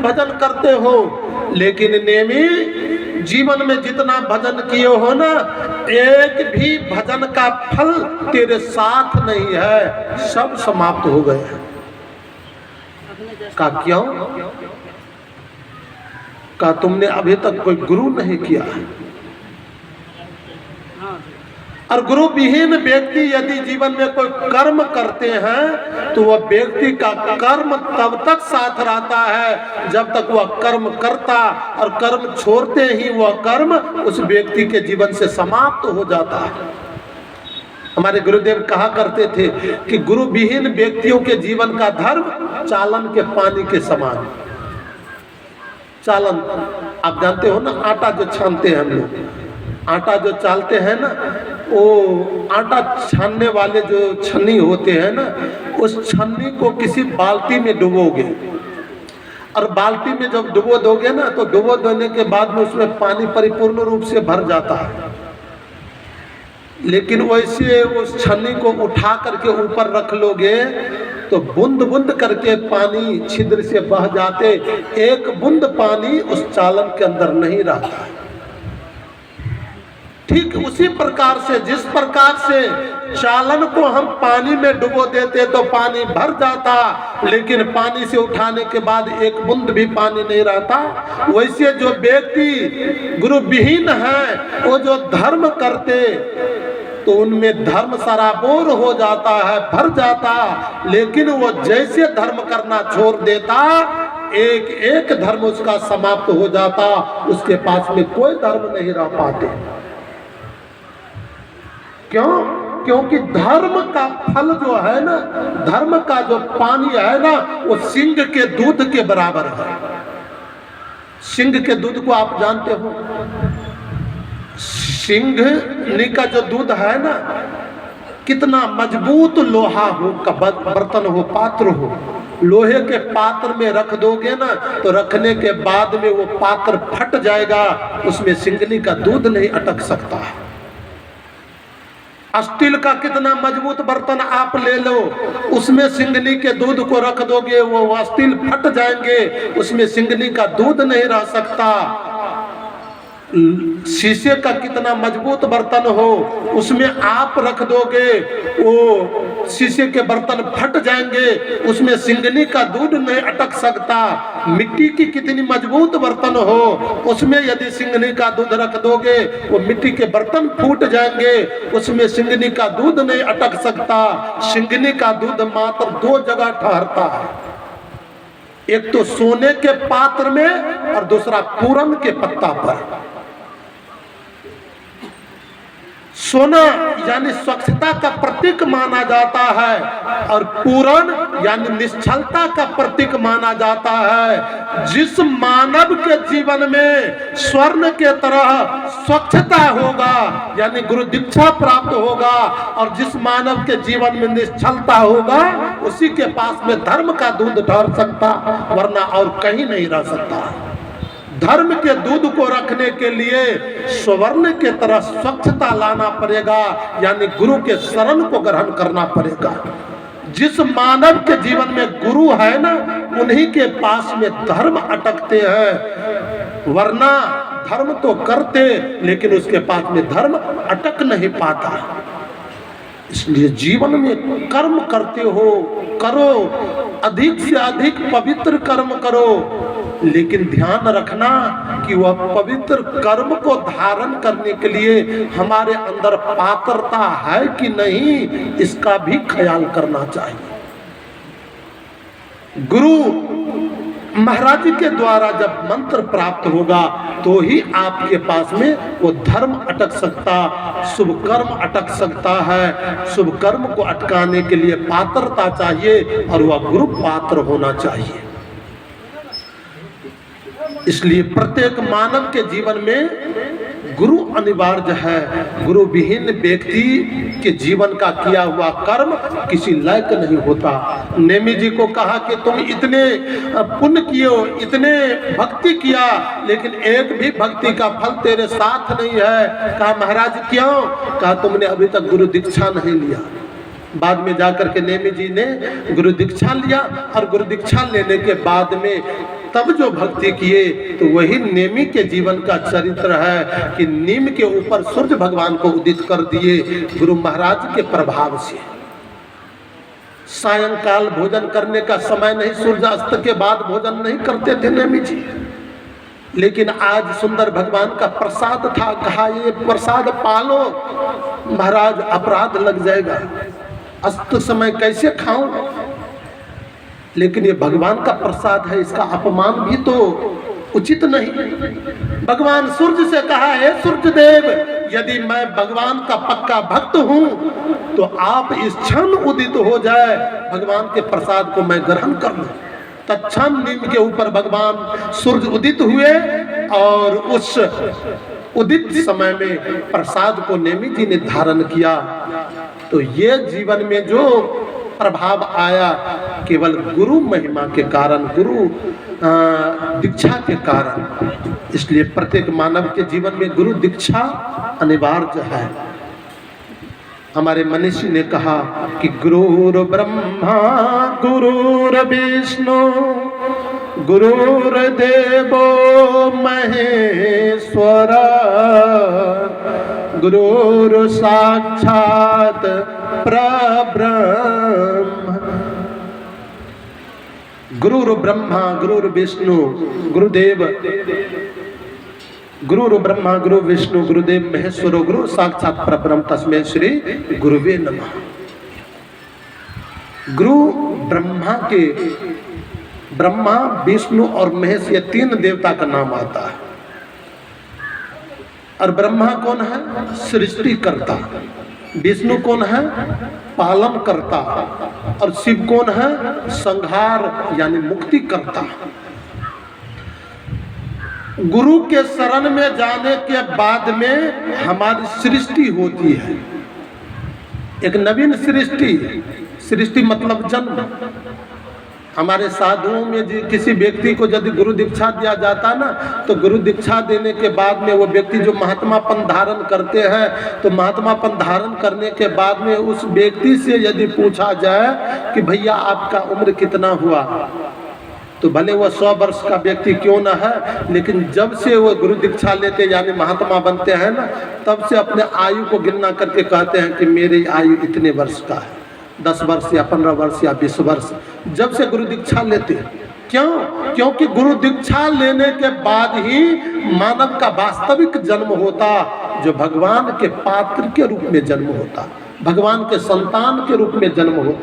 भजन करते हो, लेकिन नेमी जीवन में जितना भजन किए हो ना, एक भी भजन का फल तेरे साथ नहीं है, सब समाप्त हो गए हैं। का क्यों? का तुमने अभी तक कोई गुरु नहीं किया। और गुरु विहीन व्यक्ति यदि जीवन में कोई कर्म करते हैं तो वह व्यक्ति का कर्म तब तक साथ रहता है जब तक वह कर्म करता, और कर्म छोड़ते ही वह कर्म उस व्यक्ति के जीवन से समाप्त हो जाता है। हमारे गुरुदेव कहा करते थे कि गुरु विहीन व्यक्तियों के जीवन का धर्म चालन के पानी के समान। चालन आप जानते हो ना, आटा जो छानते हैं हम लोग, आटा जो चालते हैं ना, वो आटा छानने वाले जो छन्नी होते हैं ना, उस छन्नी को किसी बाल्टी में डुबोगे, और बाल्टी में जब डुबो दोगे ना, तो डुबो देने के बाद में उसमें पानी परिपूर्ण रूप से भर जाता है। लेकिन वैसे उस छन्नी को उठा करके ऊपर रख लोगे तो बूंद बूंद करके पानी छिद्र से बह जाते, एक बूंद पानी उस चालन के अंदर नहीं रहता। ठीक उसी प्रकार से, जिस प्रकार से चालन को हम पानी में डुबो देते तो पानी भर जाता, लेकिन पानी से उठाने के बाद एक बूंद भी पानी नहीं रहता, वैसे जो व्यक्ति गुरु विहीन है, वो जो धर्म करते तो उनमें धर्म सराबोर हो जाता है, भर जाता, लेकिन वो जैसे धर्म करना छोड़ देता, एक एक धर्म उसका समाप्त हो जाता, उसके पास में कोई धर्म नहीं रह पाते। क्यों? क्योंकि धर्म का फल जो है ना, धर्म का जो पानी है ना, वो सिंह के दूध के बराबर है। सिंह के दूध को आप जानते हो, सिंह का जो दूध है ना, कितना मजबूत लोहा हो का बर्तन हो, पात्र हो, लोहे के पात्र में रख दोगे ना, तो रखने के बाद में वो पात्र फट जाएगा, उसमें सिंगनी का दूध नहीं अटक सकता है। स्टील का कितना मजबूत बर्तन आप ले लो, उसमें सिंगनी के दूध को रख दोगे, वो स्टील फट जाएंगे, उसमें सिंगनी का दूध नहीं रह सकता। शीशे का कितना मजबूत बर्तन हो, उसमें आप रख दोगे, वो शीशे के बर्तन फट जाएंगे, उसमें सिंगनी का दूध नहीं अटक सकता। मिट्टी की कितनी मजबूत बर्तन हो, उसमें यदि सिंगनी का दूध रख दोगे, वो मिट्टी के बर्तन फूट जाएंगे, उसमें सिंगनी का दूध नहीं अटक सकता। सिंगनी का दूध मात्र दो जगह ठहरता है, एक तो सोने के पात्र में और दूसरा पूरन के पत्ता पर। सोना यानी स्वच्छता का प्रतीक माना जाता है, और पूरन यानी निश्चलता का प्रतीक माना जाता है। जिस मानव के जीवन में स्वर्ण के तरह स्वच्छता होगा, यानी गुरु दीक्षा प्राप्त होगा, और जिस मानव के जीवन में निश्चलता होगा, उसी के पास में धर्म का दूध ठहर सकता, वरना और कहीं नहीं रह सकता। धर्म के दूध को रखने के लिए स्वर्ण के तरह स्वच्छता लाना पड़ेगा, यानी गुरु के शरण को ग्रहण करना पड़ेगा। जिस मानव के जीवन में गुरु है ना, उन्हीं के पास में धर्म अटकते हैं, वरना धर्म तो करते लेकिन उसके पास में धर्म अटक नहीं पाता। इसलिए जीवन में कर्म करते हो, करो, अधिक से अधिक पवित्र कर्म करो, लेकिन ध्यान रखना कि वह पवित्र कर्म को धारण करने के लिए हमारे अंदर पात्रता है कि नहीं, इसका भी ख्याल करना चाहिए। गुरु महाराज के द्वारा जब मंत्र प्राप्त होगा तो ही आपके पास में वो धर्म अटक सकता, शुभ कर्म अटक सकता है। शुभ कर्म को अटकाने के लिए पात्रता चाहिए, और वह गुरु पात्र होना चाहिए। इसलिए प्रत्येक मानव के जीवन में गुरु अनिवार्य है। गुरु विहीन व्यक्ति के जीवन का किया हुआ कर्म किसी लायक नहीं होता। नेमी जी को कहा कि तुम इतने पुण्य किए, इतने भक्ति किया, लेकिन एक भी भक्ति का फल तेरे साथ नहीं है। कहा महाराज क्यों? कहा तुमने अभी तक गुरु दीक्षा नहीं लिया। बाद में जाकर के नेमी जी ने गुरु दीक्षा लिया और गुरु दीक्षा लेने के बाद में तब जो भक्ति किए तो वही नेमी के जीवन का चरित्र है कि नीम के ऊपर सूर्य भगवान को उदित कर दिए गुरु महाराज के प्रभाव से। सायंकाल भोजन करने का समय नहीं, सूर्यास्त के बाद भोजन नहीं करते थे नेमी जी, लेकिन आज सुंदर भगवान का प्रसाद था, कहा ये प्रसाद पालो महाराज, अपराध लग जाएगा, अस्त समय कैसे खाऊं, लेकिन ये भगवान का प्रसाद है, इसका अपमान भी तो उचित नहीं। भगवान सूर्य से कहा है, सूर्य देव यदि मैं भगवान का पक्का भक्त हूं तो आप इस क्षण उदित हो जाए, भगवान के प्रसाद को मैं ग्रहण कर लूं। तत्क्षण नीम के ऊपर भगवान सूर्य उदित हुए और उस उदित समय में प्रसाद को नेमी जी ने धारण किया। तो ये जीवन में जो प्रभाव आया केवल गुरु महिमा के कारण, गुरु दीक्षा के कारण। इसलिए प्रत्येक मानव के जीवन में गुरु दीक्षा अनिवार्य है। हमारे मनीषी ने कहा कि गुरुर ब्रह्मा गुरुर विष्णु गुरुर्देवो महेश्वर गुरुर साक्षात परब्रह्म। गुरुर ब्रह्मा गुरुर विष्णु गुरुदेव, गुरुर ब्रह्मा गुरु विष्णु गुरुदेव महेश्वरो गुरु साक्षात परब्रह्म तस्मै श्री गुरुवे नमः। गुरु ब्रह्मा के, ब्रह्मा विष्णु और महेश ये तीन देवता का नाम आता है। और ब्रह्मा कौन है? सृष्टि करता। विष्णु कौन है? पालन करता। और शिव कौन है? संहार यानी मुक्ति करता। गुरु के शरण में जाने के बाद में हमारी सृष्टि होती है, एक नवीन सृष्टि। सृष्टि मतलब जन्म। हमारे साधुओं में किसी व्यक्ति को यदि गुरु दीक्षा दिया जाता ना, तो गुरु दीक्षा देने के बाद में वो व्यक्ति जो महात्मापन धारण करते हैं, तो महात्मापन धारण करने के बाद में उस व्यक्ति से यदि पूछा जाए कि भैया आपका उम्र कितना हुआ, तो भले वो 100 वर्ष का व्यक्ति क्यों ना है, लेकिन जब से वो गुरु दीक्षा लेते यानी महात्मा बनते हैं ना, तब से अपने आयु को गिनना करके कहते हैं कि मेरी आयु इतने वर्ष का है, 10 वर्ष या 15 वर्ष या 20 वर्ष, जब से गुरु दीक्षा लेते। क्यों? क्योंकि गुरु दीक्षा लेने के बाद ही मानव का वास्तविक जन्म होता, जो भगवान के पात्र के रूप में जन्म होता, भगवान के संतान के रूप में जन्म होता।